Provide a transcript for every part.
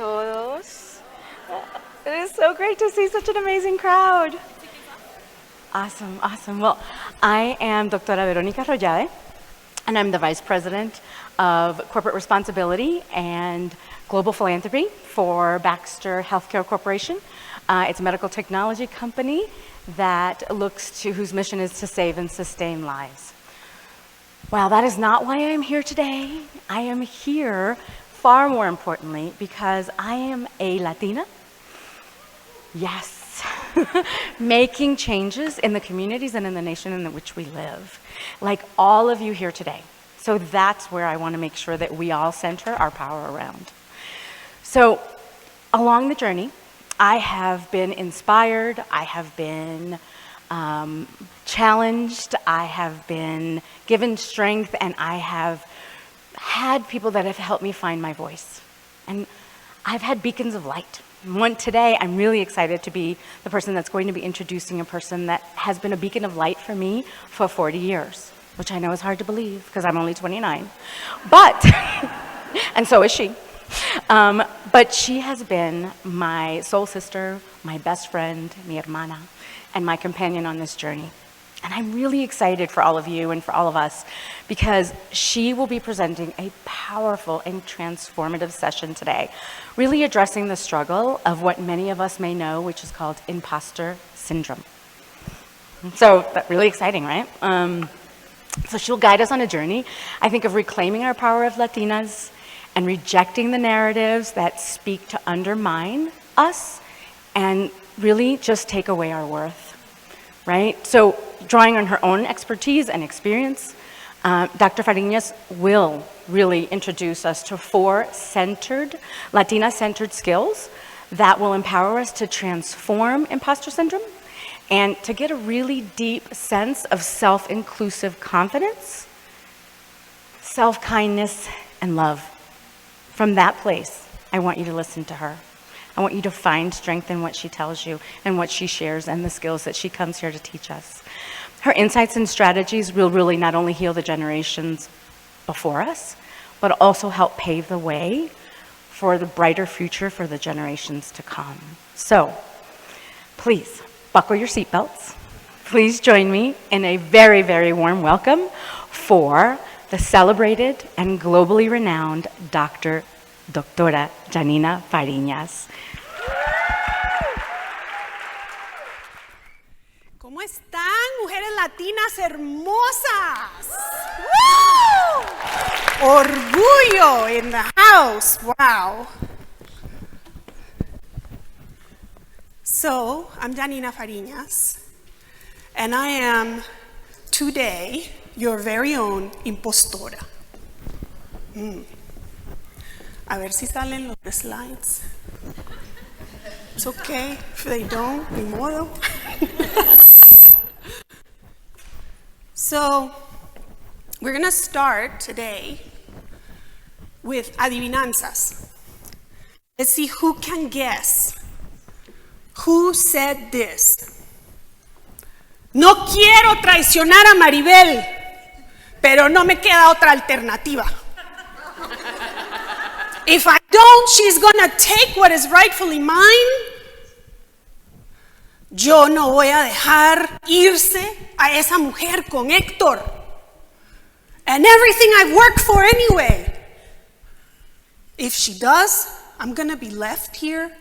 todos. It is so great to see such an amazing crowd. Awesome, awesome. Well, I am Doctora Veronica Arroyave, and I'm the Vice President of Corporate Responsibility and Global Philanthropy for Baxter Healthcare Corporation. It's a medical technology company whose mission is to save and sustain lives. Well, that is not why I'm here today. I am here, far more importantly, because I am a Latina. Yes, making changes in the communities and in the nation in which we live, like all of you here today. So that's where I want to make sure that we all center our power around. So along the journey, I have been inspired, I have been challenged, I have been given strength, and I have had people that have helped me find my voice. And I've had beacons of light. Today, I'm really excited to be the person that's going to be introducing a person that has been a beacon of light for me for 40 years, which I know is hard to believe because I'm only 29. But, and so is she. But she has been my soul sister, my best friend, mi hermana, and my companion on this journey. And I'm really excited for all of you and for all of us because she will be presenting a powerful and transformative session today, really addressing the struggle of what many of us may know, which is called imposter syndrome. So that's really exciting, right? So she'll guide us on a journey, I think, of reclaiming our power of Latinas and rejecting the narratives that speak to undermine us and really just take away our worth. Right? So drawing on her own expertise and experience, Dr. Fariñas will really introduce us to 4 Latina-centered skills that will empower us to transform imposter syndrome and to get a really deep sense of self-inclusive confidence, self-kindness, and love. From that place, I want you to listen to her. I want you to find strength in what she tells you and what she shares and the skills that she comes here to teach us. Her insights and strategies will really not only heal the generations before us, but also help pave the way for the brighter future for the generations to come. So, please, buckle your seatbelts. Please join me in a very, very warm welcome for the celebrated and globally renowned Doctora Janina Fariñas. ¿Cómo están, mujeres latinas hermosas? ¡Woo! Orgullo in the house, wow. So, I'm Janina Fariñas, and I am today your very own Impostora. A ver si salen los slides. It's okay if they don't, ni modo. So, we're going to start today with adivinanzas. Let's see who can guess. Who said this? No quiero traicionar a Maribel, pero no me queda otra alternativa. If I don't, she's gonna take what is rightfully mine. Yo no voy a dejar irse a esa mujer con Héctor. And everything I've worked for anyway. If she does, I'm gonna be left here.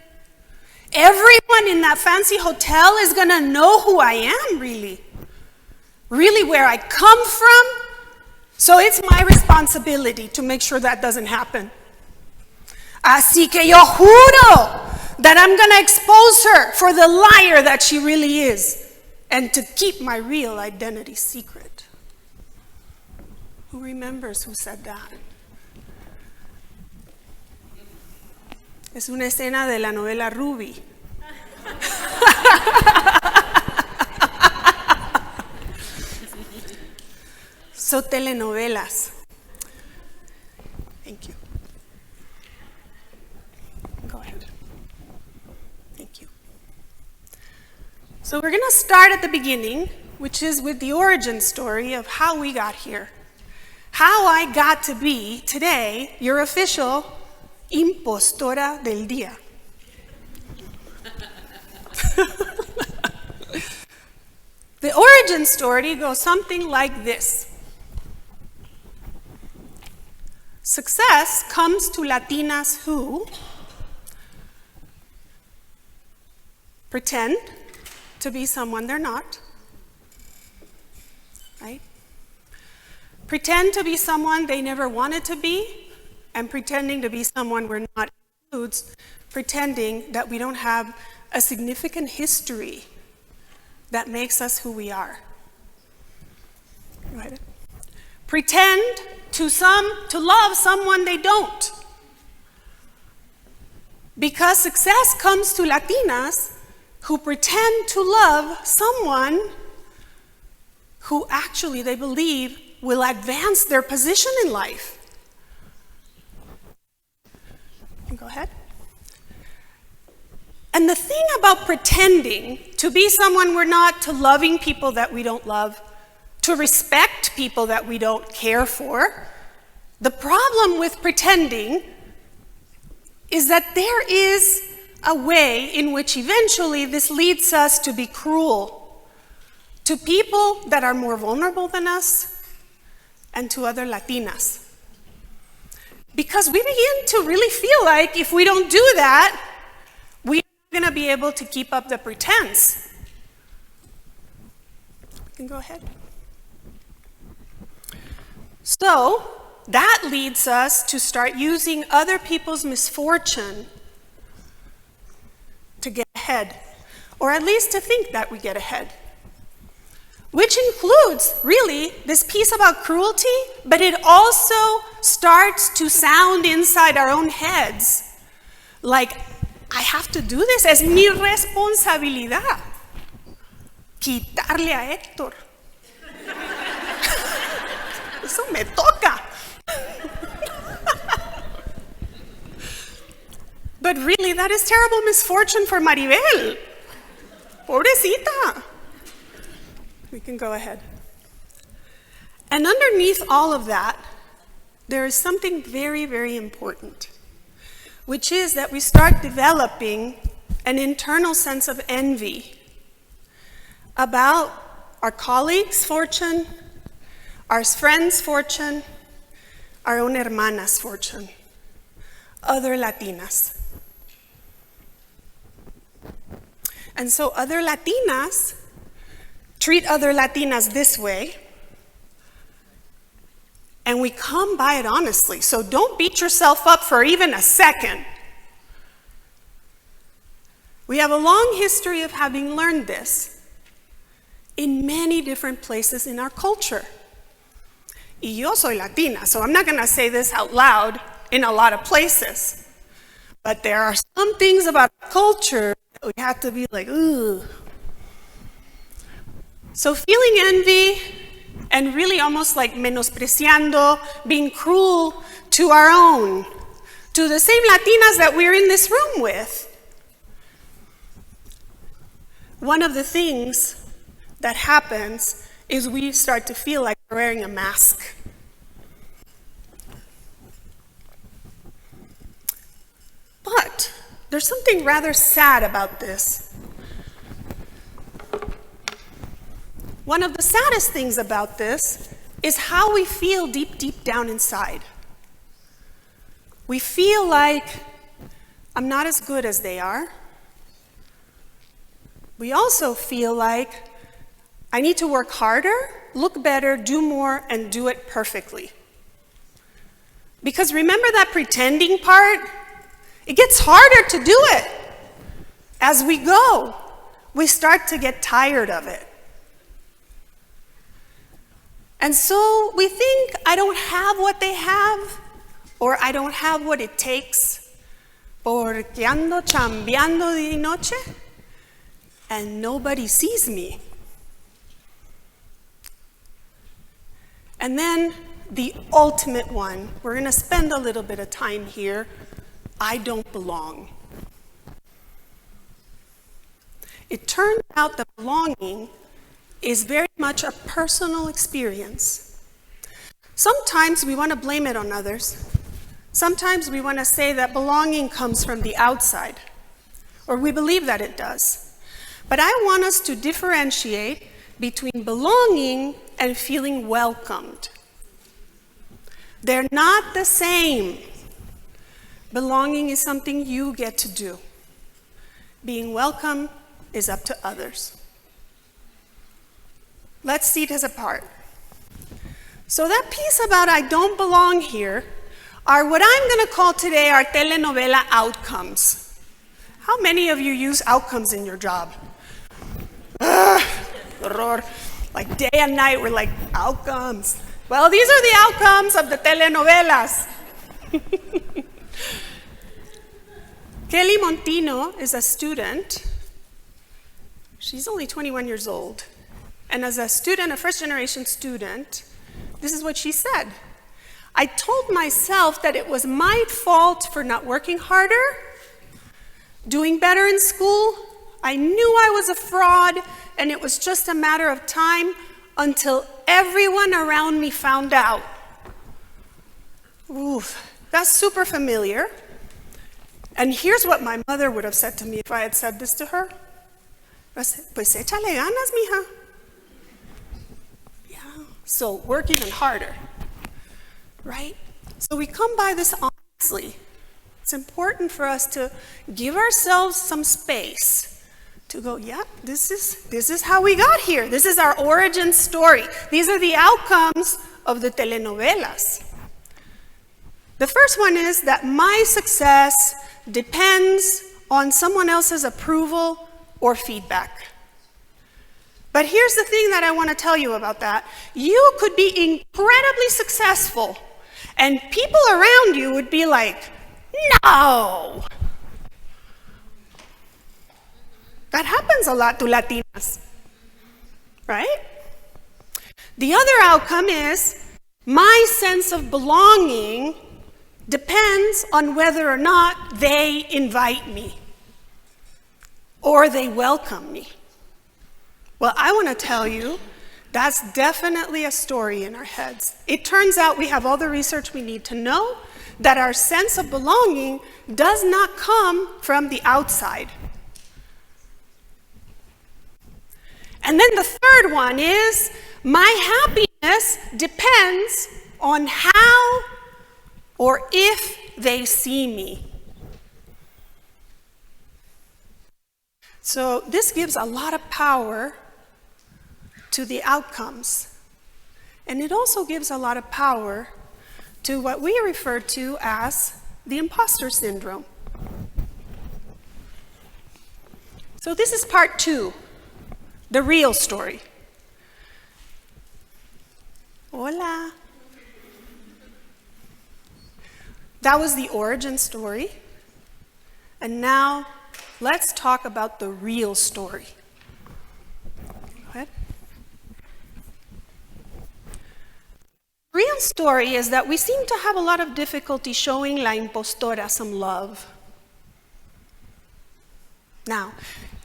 Everyone in that fancy hotel is gonna know who I am, really. Really where I come from. So it's my responsibility to make sure that doesn't happen. Así que yo juro that I'm going to expose her for the liar that she really is and to keep my real identity secret. Who remembers who said that? Es una escena de la novela Ruby. So, telenovelas. Thank you. Go ahead. Thank you. So we're going to start at the beginning, which is with the origin story of how we got here. How I got to be, today, your official Impostora del día. The origin story goes something like this. Success comes to Latinas who pretend to be someone they're not, right? Pretend to be someone they never wanted to be, and pretending to be someone we're not includes pretending that we don't have a significant history that makes us who we are. Go ahead. Pretend to love someone they don't. Because success comes to Latinas who pretend to love someone who actually they believe will advance their position in life. Go ahead. And the thing about pretending to be someone we're not, to loving people that we don't love, to respect people that we don't care for, the problem with pretending is that there is a way in which eventually this leads us to be cruel to people that are more vulnerable than us and to other Latinas. Because we begin to really feel like if we don't do that, we're going to be able to keep up the pretense. You can go ahead. So that leads us to start using other people's misfortune to get ahead, or at least to think that we get ahead. Which includes, really, this piece about cruelty, but it also starts to sound inside our own heads. Like, I have to do this, es mi responsabilidad. Quitarle a Héctor. Eso me toca. But really, that is terrible misfortune for Maribel. Pobrecita. We can go ahead. And underneath all of that, there is something very, very important, which is that we start developing an internal sense of envy about our colleagues' fortune, our friends' fortune, our own hermanas' fortune, other Latinas. And so other Latinas treat other Latinas this way, and we come by it honestly. So don't beat yourself up for even a second. We have a long history of having learned this in many different places in our culture. Y yo soy Latina, so I'm not going to say this out loud in a lot of places. But there are some things about culture that we have to be like, ooh. So feeling envy and really almost like menospreciando, being cruel to our own, to the same Latinas that we're in this room with. One of the things that happens is we start to feel like we're wearing a mask. But there's something rather sad about this. One of the saddest things about this is how we feel deep, deep down inside. We feel like I'm not as good as they are. We also feel like I need to work harder, look better, do more, and do it perfectly. Because remember that pretending part? It gets harder to do it. As we go, we start to get tired of it. And so we think, I don't have what they have, or I don't have what it takes, porque ando chambeando de noche, and nobody sees me. And then the ultimate one, we're going to spend a little bit of time here, I don't belong. It turns out that belonging is very much a personal experience. Sometimes we want to blame it on others, Sometimes we want to say that belonging comes from the outside, or we believe that it does. But I want us to differentiate between belonging and feeling welcomed. They're not the same. Belonging is something you get to do. Being welcome is up to others. Let's see this apart. So that piece about I don't belong here are what I'm going to call today our telenovela outcomes. How many of you use outcomes in your job? Horror. Like day and night, we're like, outcomes. Well, these are the outcomes of the telenovelas. Kelly Montino is a student. She's only 21 years old. And as a student, a first-generation student, this is what she said. I told myself that it was my fault for not working harder, doing better in school. I knew I was a fraud, and it was just a matter of time until everyone around me found out. Oof, that's super familiar. And here's what my mother would have said to me if I had said this to her. Pues échale ganas, mija. Yeah, so work even harder, right? So we come by this honestly. It's important for us to give ourselves some space to go, yeah, this is how we got here. This is our origin story. These are the outcomes of the telenovelas. The first one is that my success depends on someone else's approval or feedback. But here's the thing that I want to tell you about that. You could be incredibly successful, and people around you would be like, no. That happens a lot to Latinas, right? The other outcome is my sense of belonging depends on whether or not they invite me or they welcome me. Well, I want to tell you, that's definitely a story in our heads. It turns out we have all the research we need to know that our sense of belonging does not come from the outside. And then the third one is my happiness depends on how or if they see me. So this gives a lot of power to the outcomes. And it also gives a lot of power to what we refer to as the imposter syndrome. So this is part 2, the real story. Hola. That was the origin story. And now let's talk about the real story. Go ahead. Real story is that we seem to have a lot of difficulty showing la impostora some love. Now,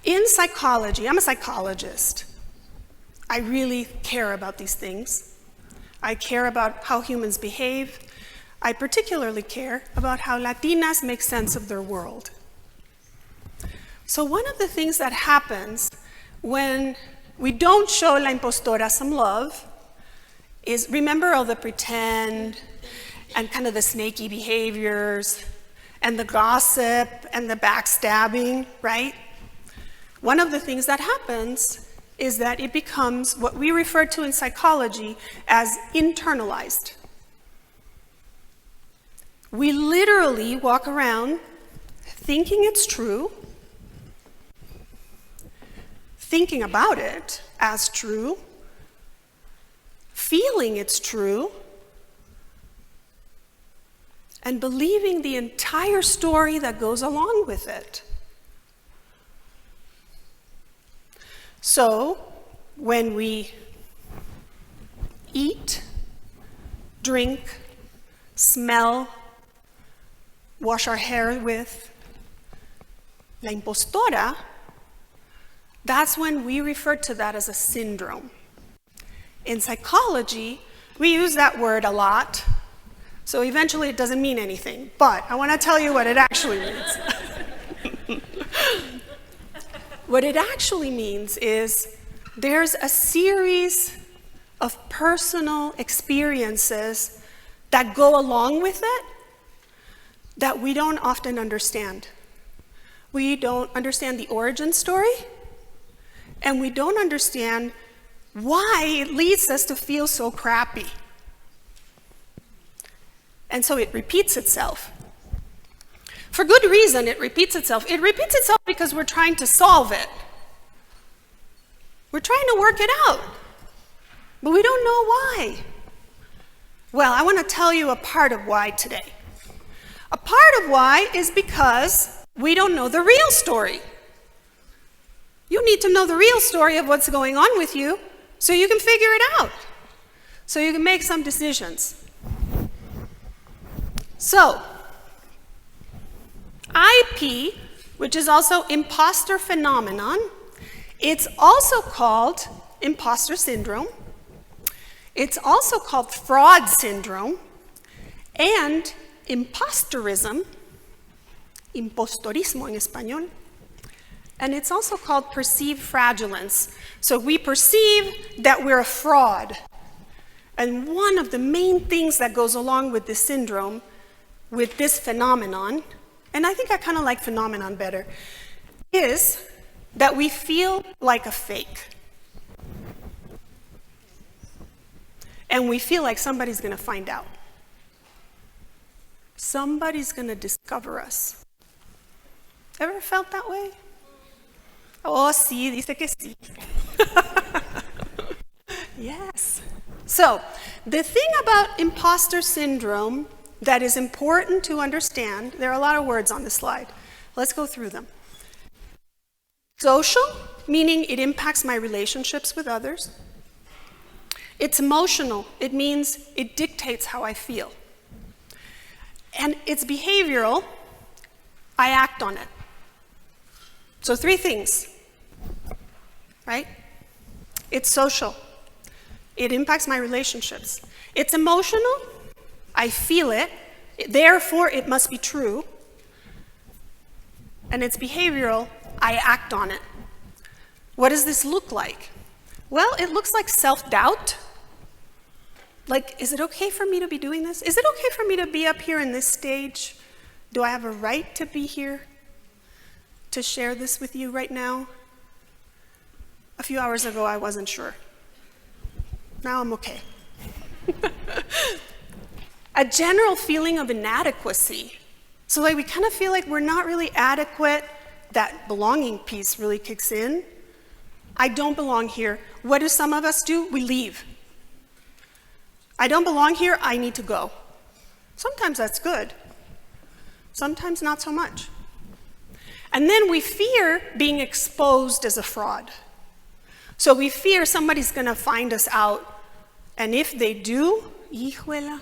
in psychology, I'm a psychologist. I really care about these things. I care about how humans behave. I particularly care about how Latinas make sense of their world. So one of the things that happens when we don't show la impostora some love is, remember all the pretend and kind of the snaky behaviors and the gossip and the backstabbing, right? One of the things that happens is that it becomes what we refer to in psychology as internalized. We literally walk around thinking it's true, thinking about it as true, feeling it's true, and believing the entire story that goes along with it. So, when we eat, drink, smell, wash our hair with la impostora, that's when we refer to that as a syndrome. In psychology, we use that word a lot. So eventually it doesn't mean anything, but I want to tell you what it actually means. What it actually means is there's a series of personal experiences that go along with it that we don't often understand. We don't understand the origin story, and we don't understand why it leads us to feel so crappy. And so it repeats itself. For good reason, it repeats itself. It repeats itself because we're trying to solve it. We're trying to work it out, but we don't know why. Well, I want to tell you a part of why today. A part of why is because we don't know the real story. You need to know the real story of what's going on with you so you can figure it out, so you can make some decisions. So, IP, which is also imposter phenomenon, it's also called imposter syndrome. It's also called fraud syndrome and impostorism, impostorismo en español, and it's also called perceived fraudulence. So we perceive that we're a fraud. And one of the main things that goes along with this syndrome, with this phenomenon, and I think I kind of like phenomenon better, is that we feel like a fake. And we feel like somebody's going to find out. Somebody's going to discover us. Ever felt that way? Oh, sí, dice que sí. Yes. So, the thing about imposter syndrome that is important to understand, there are a lot of words on the slide. Let's go through them. Social, meaning it impacts my relationships with others. It's emotional. It means it dictates how I feel. And it's behavioral. I act on it. So 3 things, right? It's social. It impacts my relationships. It's emotional. I feel it. Therefore, it must be true. And it's behavioral. I act on it. What does this look like? Well, it looks like self-doubt. Like, is it okay for me to be doing this? Is it okay for me to be up here in this stage? Do I have a right to be here to share this with you right now? A few hours ago, I wasn't sure. Now I'm okay. A general feeling of inadequacy. So like we kind of feel like we're not really adequate. That belonging piece really kicks in. I don't belong here. What do some of us do? We leave. I don't belong here, I need to go. Sometimes that's good. Sometimes not so much. And then we fear being exposed as a fraud. So we fear somebody's going to find us out. And if they do, hijuela,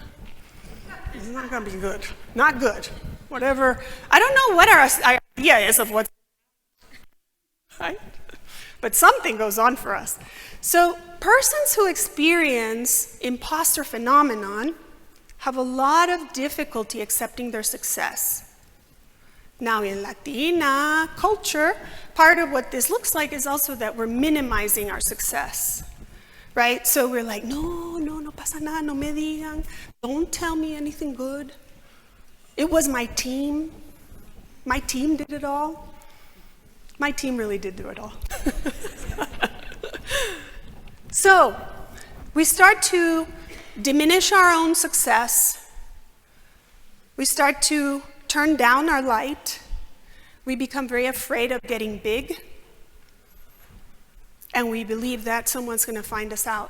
it's not going to be good. Not good. Whatever. I don't know what our idea is of what's right? But something goes on for us. So persons who experience imposter phenomenon have a lot of difficulty accepting their success. Now in Latina culture, part of what this looks like is also that we're minimizing our success, right? So we're like, no pasa nada, no me digan, don't tell me anything good. It was my team. My team did it all. My team really did do it all. So, we start to diminish our own success. We start to turn down our light. We become very afraid of getting big. And we believe that someone's going to find us out.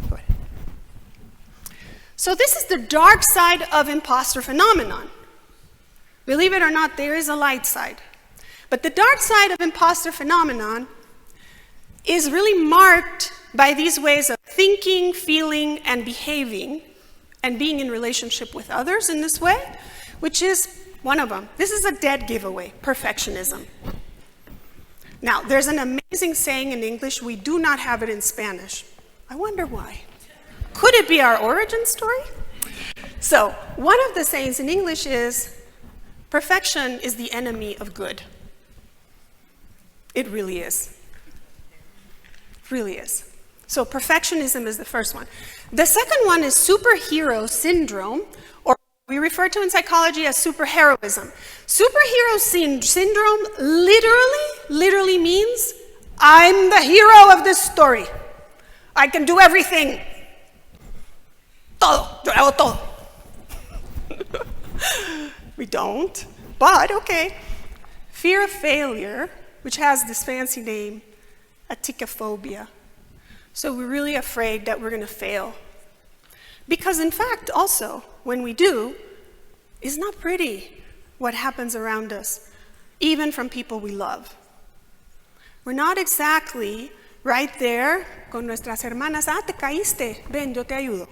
Go ahead. So this is the dark side of imposter phenomenon. Believe it or not, there is a light side. But the dark side of imposter phenomenon is really marked by these ways of thinking, feeling, and behaving, and being in relationship with others in this way, which is one of them. This is a dead giveaway, perfectionism. Now, there's an amazing saying in English, we do not have it in Spanish. I wonder why. Could it be our origin story? So, one of the sayings in English is, perfection is the enemy of good. It really is. It really is. So perfectionism is the first one. The second one is superhero syndrome, or we refer to in psychology as superheroism. Superhero syndrome literally means, I'm the hero of this story. I can do everything. Todo, yo hago todo. We don't, but okay. Fear of failure, which has this fancy name, aticophobia. So we're really afraid that we're going to fail. Because in fact, also, when we do, it's not pretty what happens around us, even from people we love. We're not exactly right there con nuestras hermanas, te caíste, ven, yo te ayudo.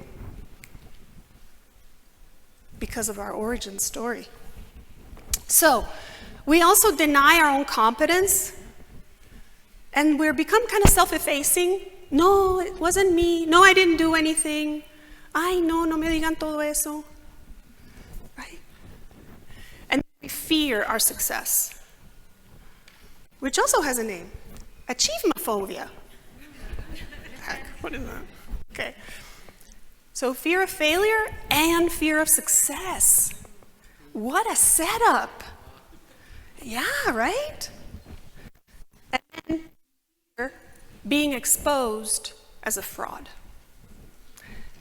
Because of our origin story. So, we also deny our own competence, and we're become kind of self-effacing. No, it wasn't me. No, I didn't do anything. Ay, no me digan todo eso. Right? And we fear our success, which also has a name, achievemophobia. Heck, what is that? Okay. So fear of failure and fear of success. What a setup. Yeah, right? And being exposed as a fraud.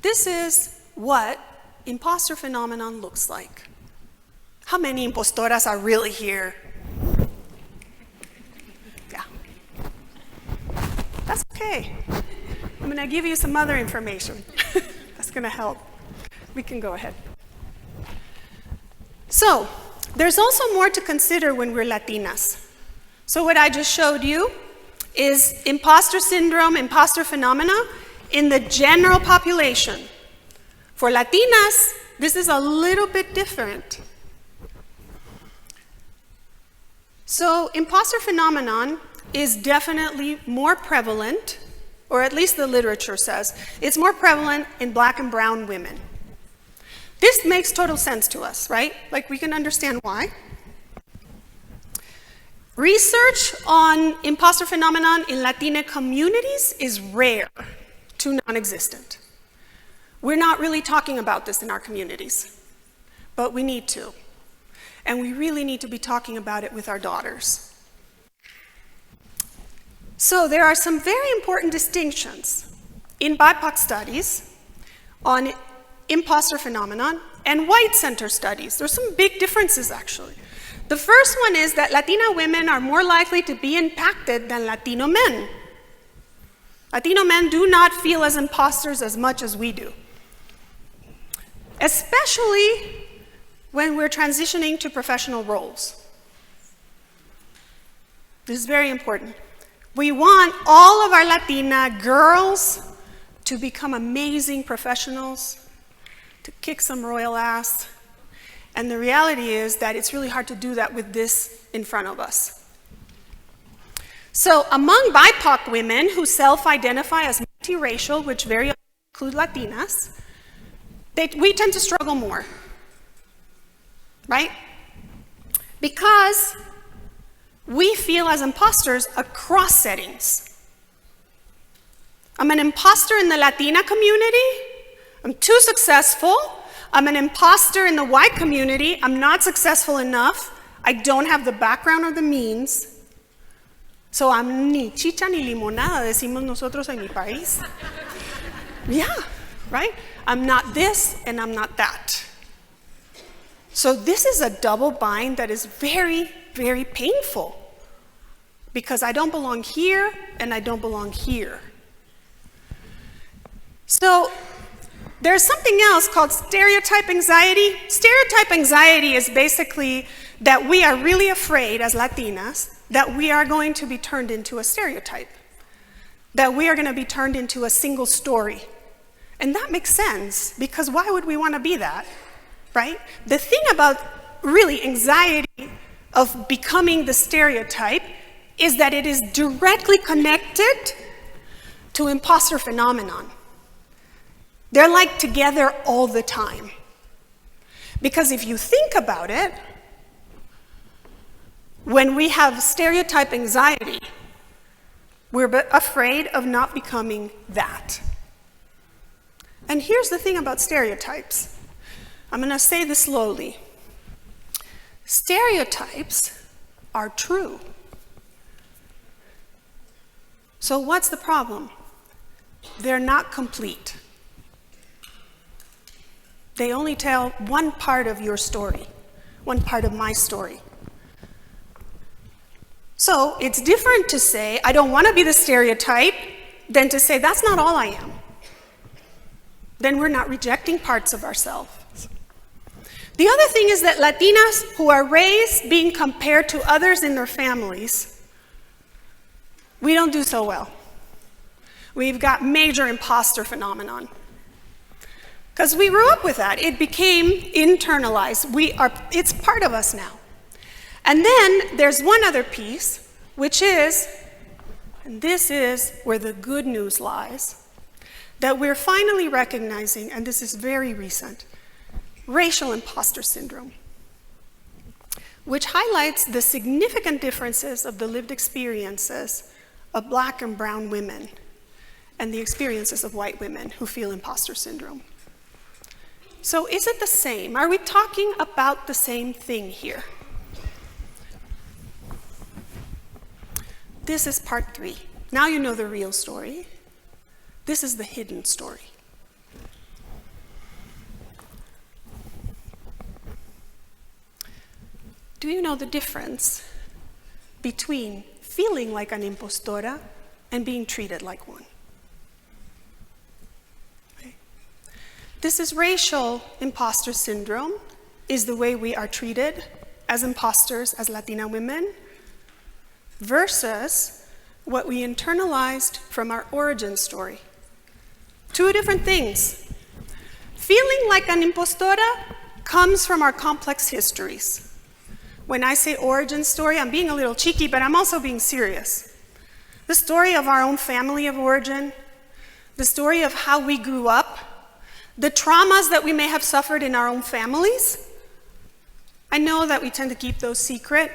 This is what imposter phenomenon looks like. How many impostoras are really here? Yeah. That's okay. I'm going to give you some other information. That's going to help. We can go ahead. So, there's also more to consider when we're Latinas. So what I just showed you is imposter syndrome, imposter phenomena in the general population. For Latinas, this is a little bit different. So imposter phenomenon is definitely more prevalent, or at least the literature says, it's more prevalent in Black and brown women. This makes total sense to us, right? Like, we can understand why. Research on imposter phenomenon in Latina communities is rare to non-existent. We're not really talking about this in our communities, but we need to. And we really need to be talking about it with our daughters. So there are some very important distinctions in BIPOC studies on imposter phenomenon and white center studies. There's some big differences, actually. The first one is that Latina women are more likely to be impacted than Latino men. Latino men do not feel as imposters as much as we do, especially when we're transitioning to professional roles. This is very important. We want all of our Latina girls to become amazing professionals, to kick some royal ass. And the reality is that it's really hard to do that with this in front of us. So among BIPOC women who self-identify as multiracial, which very often include Latinas, we tend to struggle more, right? Because we feel as imposters across settings. I'm an imposter in the Latina community. I'm too successful. I'm an imposter in the white community. I'm not successful enough. I don't have the background or the means. So I'm ni chicha ni limonada, decimos nosotros en mi país. Yeah, right? I'm not this and I'm not that. So this is a double bind that is very, very painful, because I don't belong here and I don't belong here. So there's something else called stereotype anxiety. Stereotype anxiety is basically that we are really afraid as Latinas that we are going to be turned into a stereotype, that we are going to be turned into a single story. And that makes sense, because why would we want to be that, right? The thing about really anxiety of becoming the stereotype is that it is directly connected to imposter phenomenon. They're like together all the time. Because if you think about it, when we have stereotype anxiety, we're afraid of not becoming that. And here's the thing about stereotypes. I'm going to say this slowly. Stereotypes are true. So what's the problem? They're not complete. They only tell one part of your story, one part of my story. So it's different to say, I don't want to be the stereotype, than to say, that's not all I am. Then we're not rejecting parts of ourselves. The other thing is that Latinas who are raised being compared to others in their families, we don't do so well. We've got major imposter phenomenon. Because we grew up with that. It became internalized. It's part of us now. And then there's one other piece, which is, and this is where the good news lies, that we're finally recognizing, and this is very recent, racial imposter syndrome, which highlights the significant differences of the lived experiences of Black and brown women and the experiences of white women who feel imposter syndrome. So is it the same? Are we talking about the same thing here? This is part 3. Now you know the real story. This is the hidden story. Do you know the difference between feeling like an impostora and being treated like one? Okay. This is racial imposter syndrome, is the way we are treated as imposters, as Latina women, versus what we internalized from our origin story. Two different things. Feeling like an impostora comes from our complex histories. When I say origin story, I'm being a little cheeky, but I'm also being serious. The story of our own family of origin, the story of how we grew up, the traumas that we may have suffered in our own families. I know that we tend to keep those secret,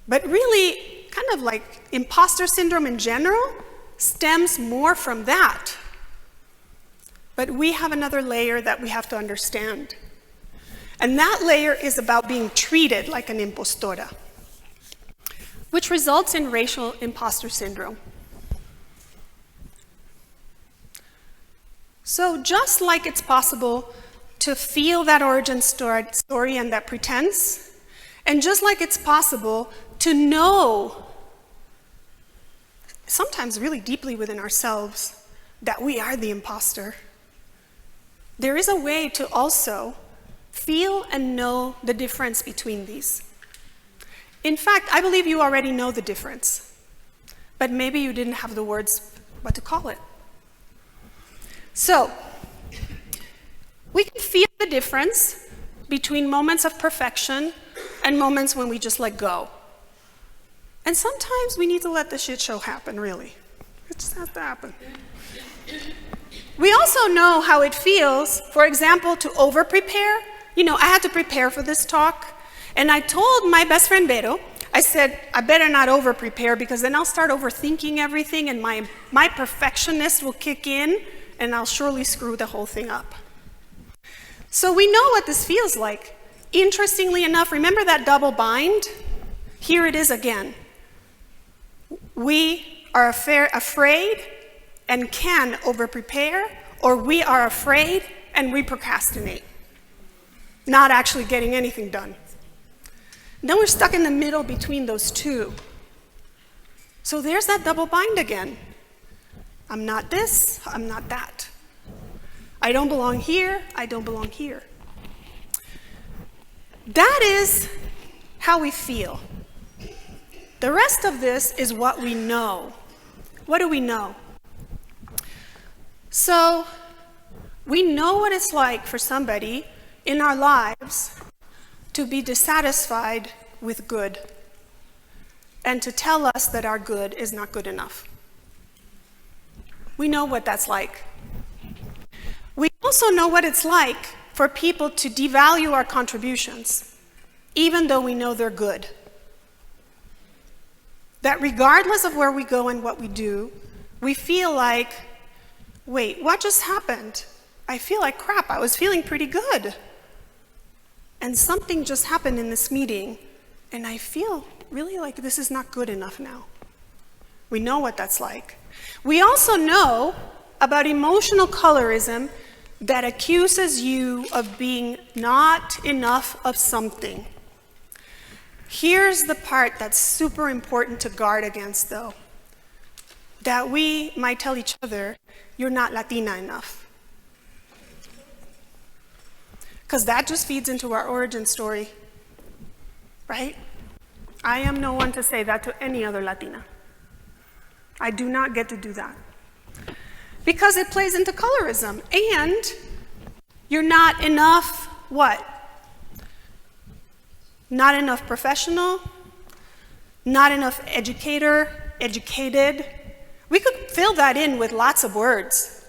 but really, kind of like imposter syndrome in general stems more from that. But we have another layer that we have to understand. And that layer is about being treated like an impostora, which results in racial imposter syndrome. So just like it's possible to feel that origin story and that pretense, and just like it's possible to know, sometimes really deeply within ourselves, that we are the imposter, there is a way to also feel and know the difference between these. In fact, I believe you already know the difference, but maybe you didn't have the words what to call it. So, we can feel the difference between moments of perfection and moments when we just let go. And sometimes we need to let the shit show happen, really. It just has to happen. We also know how it feels, for example, to over-prepare. You know, I had to prepare for this talk, and I told my best friend Vero, I said, I better not over-prepare because then I'll start overthinking everything and my perfectionist will kick in and I'll surely screw the whole thing up. So we know what this feels like. Interestingly enough, remember that double bind? Here it is again. We are afraid and can over-prepare, or we are afraid and we procrastinate, not actually getting anything done. Then we're stuck in the middle between those two. So there's that double bind again. I'm not this, I'm not that. I don't belong here, I don't belong here. That is how we feel. The rest of this is what we know. What do we know? So we know what it's like for somebody in our lives to be dissatisfied with good and to tell us that our good is not good enough. We know what that's like. We also know what it's like for people to devalue our contributions, even though we know they're good. That regardless of where we go and what we do, we feel like, wait, what just happened? I feel like crap. I was feeling pretty good. And something just happened in this meeting, and I feel really like this is not good enough now. We know what that's like. We also know about emotional colorism that accuses you of being not enough of something. Here's the part that's super important to guard against, though. That we might tell each other, you're not Latina enough. Because that just feeds into our origin story, right? I am no one to say that to any other Latina. I do not get to do that. Because it plays into colorism. And you're not enough, what? Not enough professional, not enough educated. We could fill that in with lots of words.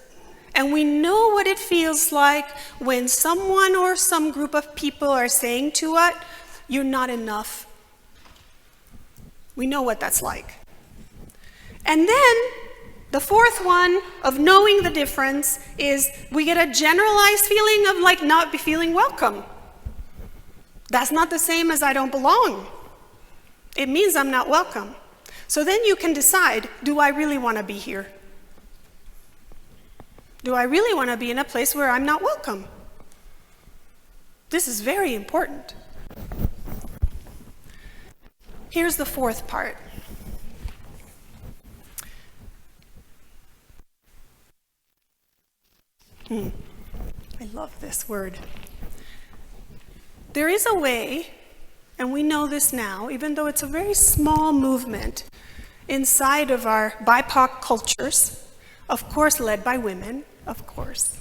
And we know what it feels like when someone or some group of people are saying to us, you're not enough. We know what that's like. And then the fourth one of knowing the difference is we get a generalized feeling of like not feeling welcome. That's not the same as I don't belong. It means I'm not welcome. So then you can decide, do I really want to be here? Do I really want to be in a place where I'm not welcome? This is very important. Here's the fourth part. I love this word. There is a way, and we know this now, even though it's a very small movement inside of our BIPOC cultures, of course led by women, of course.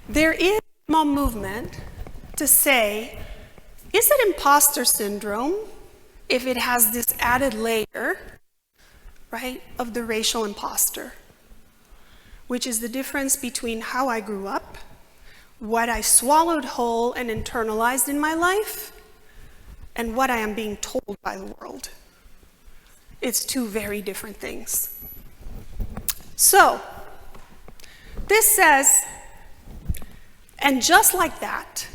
There is a small movement to say, is it imposter syndrome if it has this added layer, right, of the racial imposter, which is the difference between how I grew up, what I swallowed whole and internalized in my life, and what I am being told by the world. It's two very different things. So, this says, and just like that,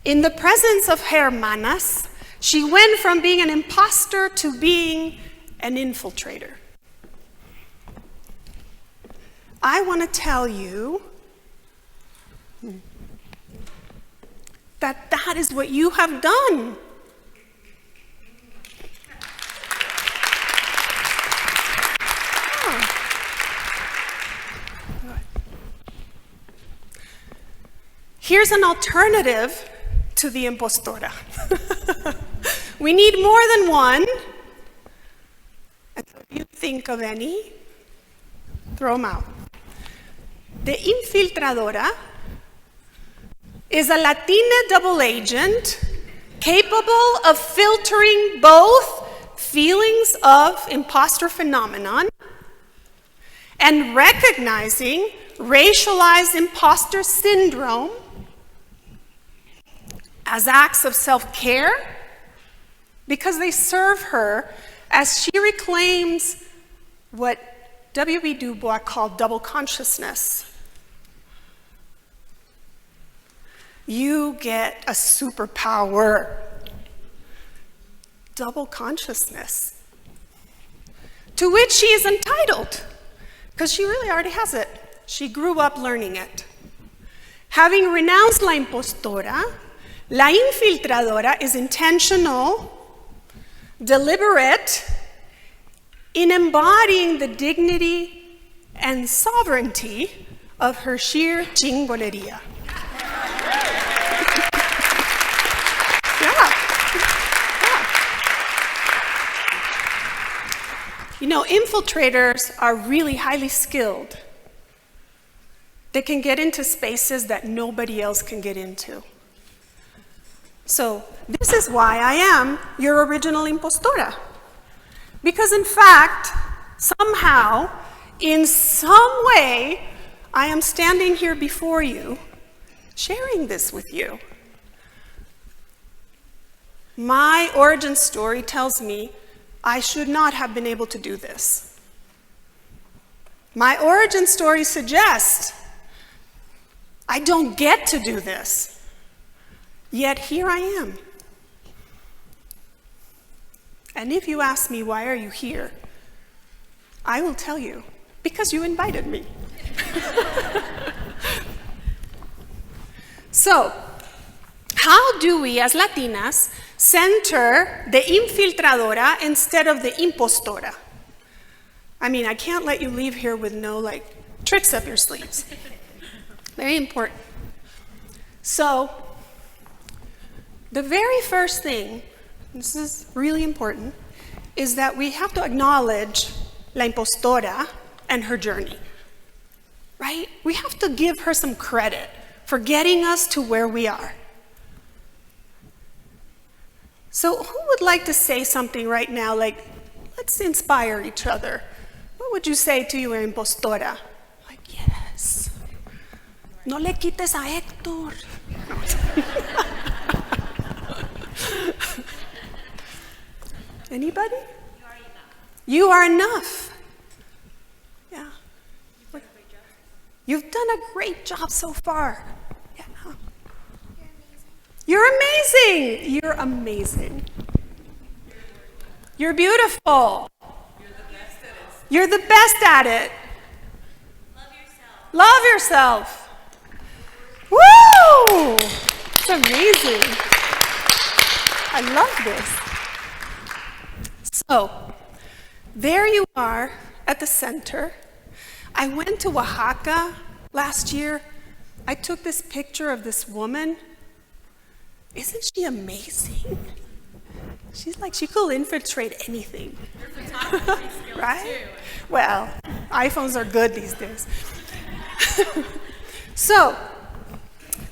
in the presence of hermanas, she went from being an imposter to being an infiltrator. I want to tell you that that is what you have done. Here's an alternative to the impostora. We need more than one. And so if you think of any, throw them out. The infiltradora is a Latina double agent capable of filtering both feelings of imposter phenomenon and recognizing racialized imposter syndrome as acts of self-care because they serve her as she reclaims what W.B. Du Bois called double consciousness. You get a superpower, double consciousness, to which she is entitled, because she really already has it. She grew up learning it. Having renounced la impostora, la infiltradora is intentional, deliberate, in embodying the dignity and sovereignty of her sheer chingoneria. You know, infiltrators are really highly skilled. They can get into spaces that nobody else can get into. So this is why I am your original impostora. Because in fact, somehow, in some way, I am standing here before you sharing this with you. My origin story tells me I should not have been able to do this. My origin story suggests I don't get to do this, yet here I am. And if you ask me, why are you here? I will tell you, because you invited me. So, how do we as Latinas center the infiltradora instead of the impostora? I mean, I can't let you leave here with no tricks up your sleeves. Very important. So, the very first thing, this is really important, is that we have to acknowledge la impostora and her journey, right? We have to give her some credit for getting us to where we are. So who would like to say something right now let's inspire each other? What would you say to your impostora? Yes. No le quites a Héctor. Anybody? You are enough. Yeah. You've done a great job so far. Yeah. You're amazing. You're amazing. You're beautiful. You're the best at it. Love yourself. Woo! It's amazing. I love this. So, there you are at the center. I went to Oaxaca last year. I took this picture of this woman. Isn't she amazing? She's she could infiltrate anything. Your photography skills right? too. Well, iPhones are good these days. So,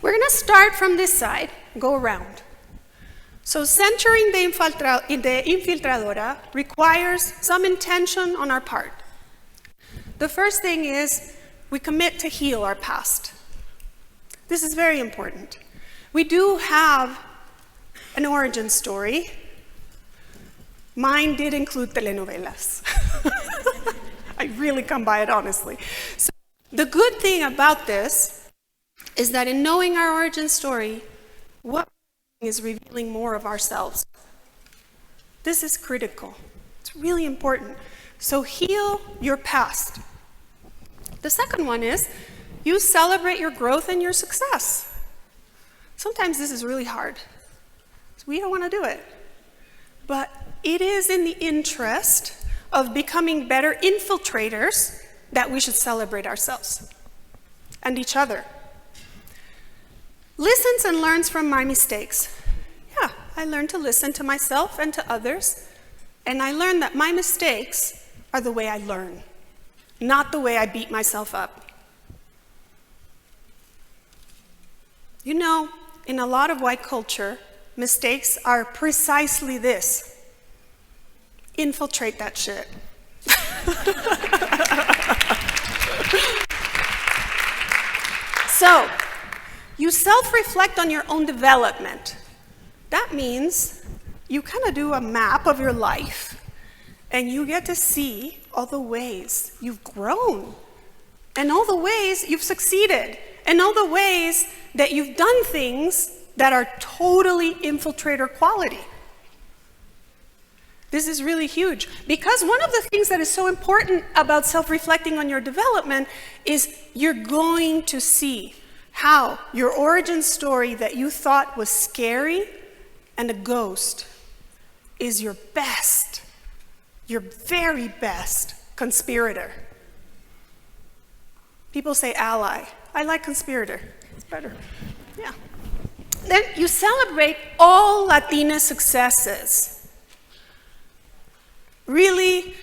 we're going to start from this side, go around. So centering the infiltradora requires some intention on our part. The first thing is we commit to heal our past. This is very important. We do have an origin story. Mine did include telenovelas. I really come by it honestly. So the good thing about this is that in knowing our origin story, what is revealing more of ourselves. This is critical. It's really important. So heal your past. The second one is you celebrate your growth and your success. Sometimes this is really hard. We don't want to do it. But it is in the interest of becoming better infiltrators that we should celebrate ourselves and each other. Listens and learns from my mistakes. Yeah, I learned to listen to myself and to others, and I learned that my mistakes are the way I learn, not the way I beat myself up. You know, in a lot of white culture, mistakes are precisely this. Infiltrate that shit. So, you self-reflect on your own development. That means you kind of do a map of your life, and you get to see all the ways you've grown, and all the ways you've succeeded, and all the ways that you've done things that are totally infiltrator quality. This is really huge, because one of the things that is so important about self-reflecting on your development is you're going to see how your origin story that you thought was scary and a ghost is your best, your very best conspirator. People say ally. I like conspirator. It's better. Yeah. Then you celebrate all Latina successes. Really,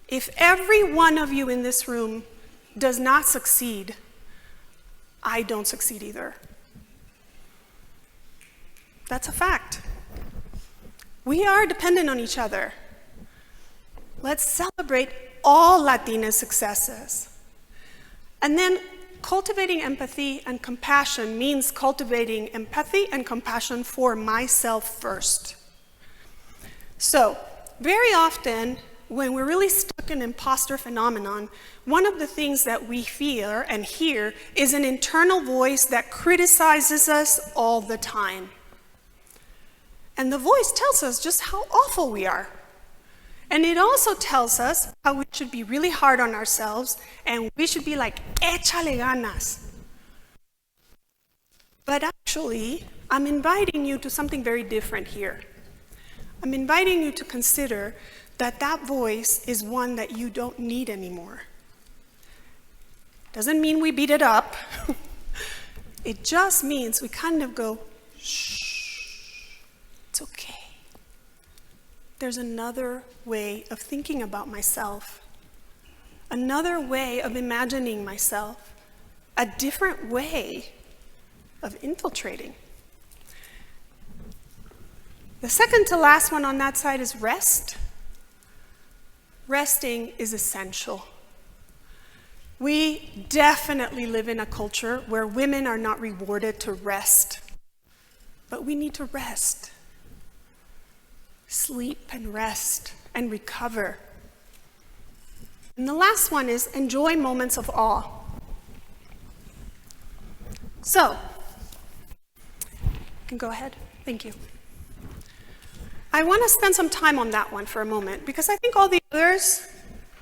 if every one of you in this room does not succeed, I don't succeed either. That's a fact. We are dependent on each other. Let's celebrate all Latina successes. And then cultivating empathy and compassion means cultivating empathy and compassion for myself first. So, very often, when we're really stuck in imposter phenomenon, one of the things that we fear and hear is an internal voice that criticizes us all the time. And the voice tells us just how awful we are. And it also tells us how we should be really hard on ourselves and we should be like, échale ganas. But actually, I'm inviting you to something very different here. I'm inviting you to consider that that voice is one that you don't need anymore. Doesn't mean we beat it up. It just means we kind of go, shh, it's okay. There's another way of thinking about myself, another way of imagining myself, a different way of infiltrating. The second to last one on that side is rest. Resting is essential. We definitely live in a culture where women are not rewarded to rest, but we need to rest. Sleep and rest and recover. And the last one is enjoy moments of awe. So, you can go ahead. Thank you. I want to spend some time on that one for a moment because I think all the others,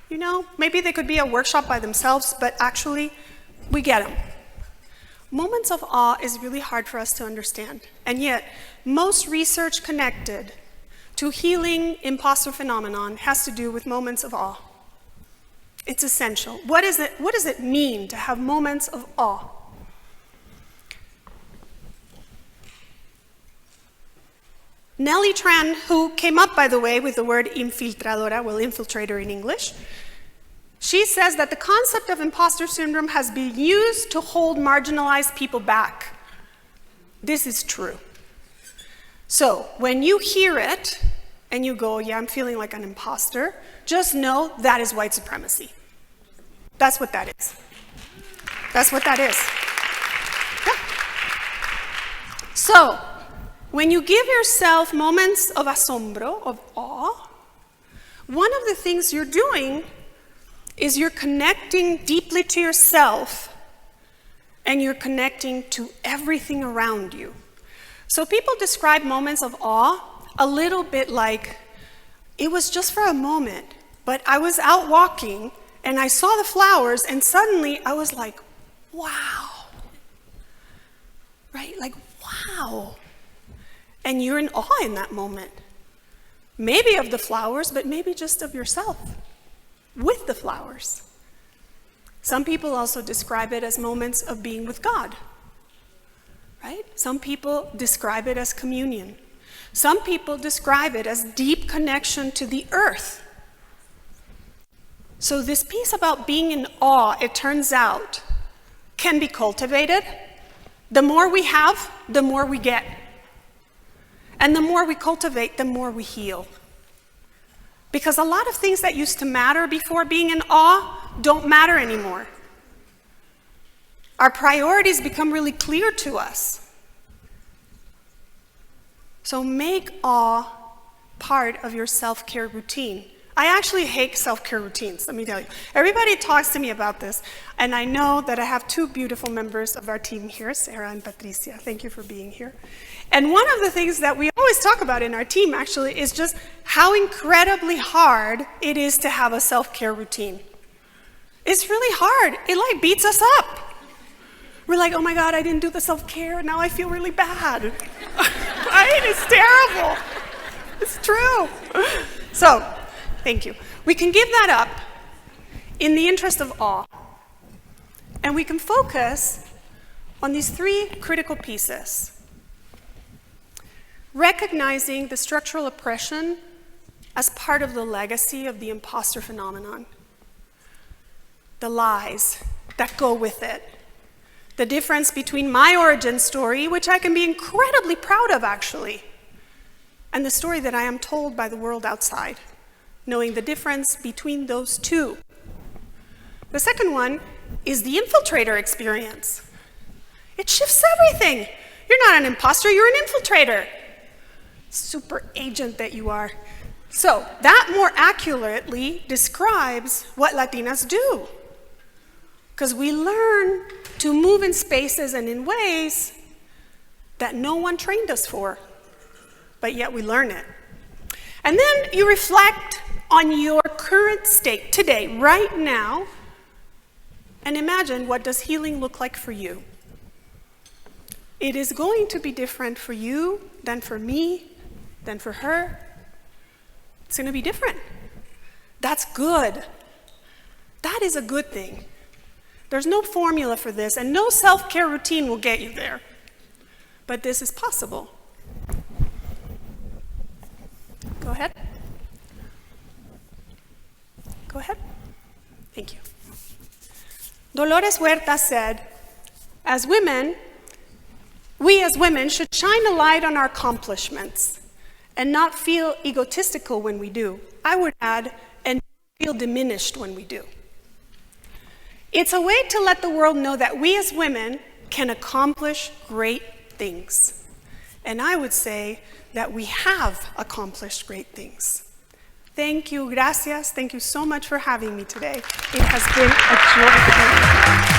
you know, maybe they could be a workshop by themselves, but actually, we get them. Moments of awe is really hard for us to understand, and yet, most research connected to healing imposter phenomenon has to do with moments of awe. It's essential. What does it mean to have moments of awe? Nellie Tran, who came up, by the way, with the word infiltradora, well, infiltrator in English, she says that the concept of imposter syndrome has been used to hold marginalized people back. This is true. So, when you hear it, and you go, yeah, I'm feeling like an imposter, just know that is white supremacy. That's what that is. That's what that is. Yeah. So, when you give yourself moments of asombro, of awe, one of the things you're doing is you're connecting deeply to yourself and you're connecting to everything around you. So people describe moments of awe a little bit like, it was just for a moment, but I was out walking and I saw the flowers and suddenly I was like, wow. Right? Like, wow. And you're in awe in that moment. Maybe of the flowers, but maybe just of yourself with the flowers. Some people also describe it as moments of being with God. Right? Some people describe it as communion. Some people describe it as deep connection to the earth. So this piece about being in awe, it turns out, can be cultivated. The more we have, the more we get. And the more we cultivate, the more we heal. Because a lot of things that used to matter before being in awe don't matter anymore. Our priorities become really clear to us. So make awe part of your self-care routine. I actually hate self-care routines, let me tell you. Everybody talks to me about this, and I know that I have two beautiful members of our team here, Sarah and Patricia. Thank you for being here. And one of the things that we always talk about in our team, actually, is just how incredibly hard it is to have a self-care routine. It's really hard. It like beats us up. We're like, oh my God, I didn't do the self-care, now I feel really bad. Right? It's terrible. It's true. So, thank you. We can give that up in the interest of awe. And we can focus on these three critical pieces. Recognizing the structural oppression as part of the legacy of the imposter phenomenon. The lies that go with it. The difference between my origin story, which I can be incredibly proud of actually, and the story that I am told by the world outside. Knowing the difference between those two. The second one is the infiltrator experience. It shifts everything. You're not an imposter, you're an infiltrator. Super agent that you are. So that more accurately describes what Latinas do. Because we learn to move in spaces and in ways that no one trained us for, but yet we learn it. And then you reflect on your current state today, right now, and imagine, what does healing look like for you? It is going to be different for you than for me, than for her. It's going to be different. That's good. That is a good thing. There's no formula for this, and no self-care routine will get you there. But this is possible. Go ahead. Go ahead. Thank you. Dolores Huerta said, we as women should shine a light on our accomplishments and not feel egotistical when we do. I would add, and feel diminished when we do. It's a way to let the world know that we as women can accomplish great things. And I would say that we have accomplished great things. Thank you, gracias. Thank you so much for having me today. It has been a joy.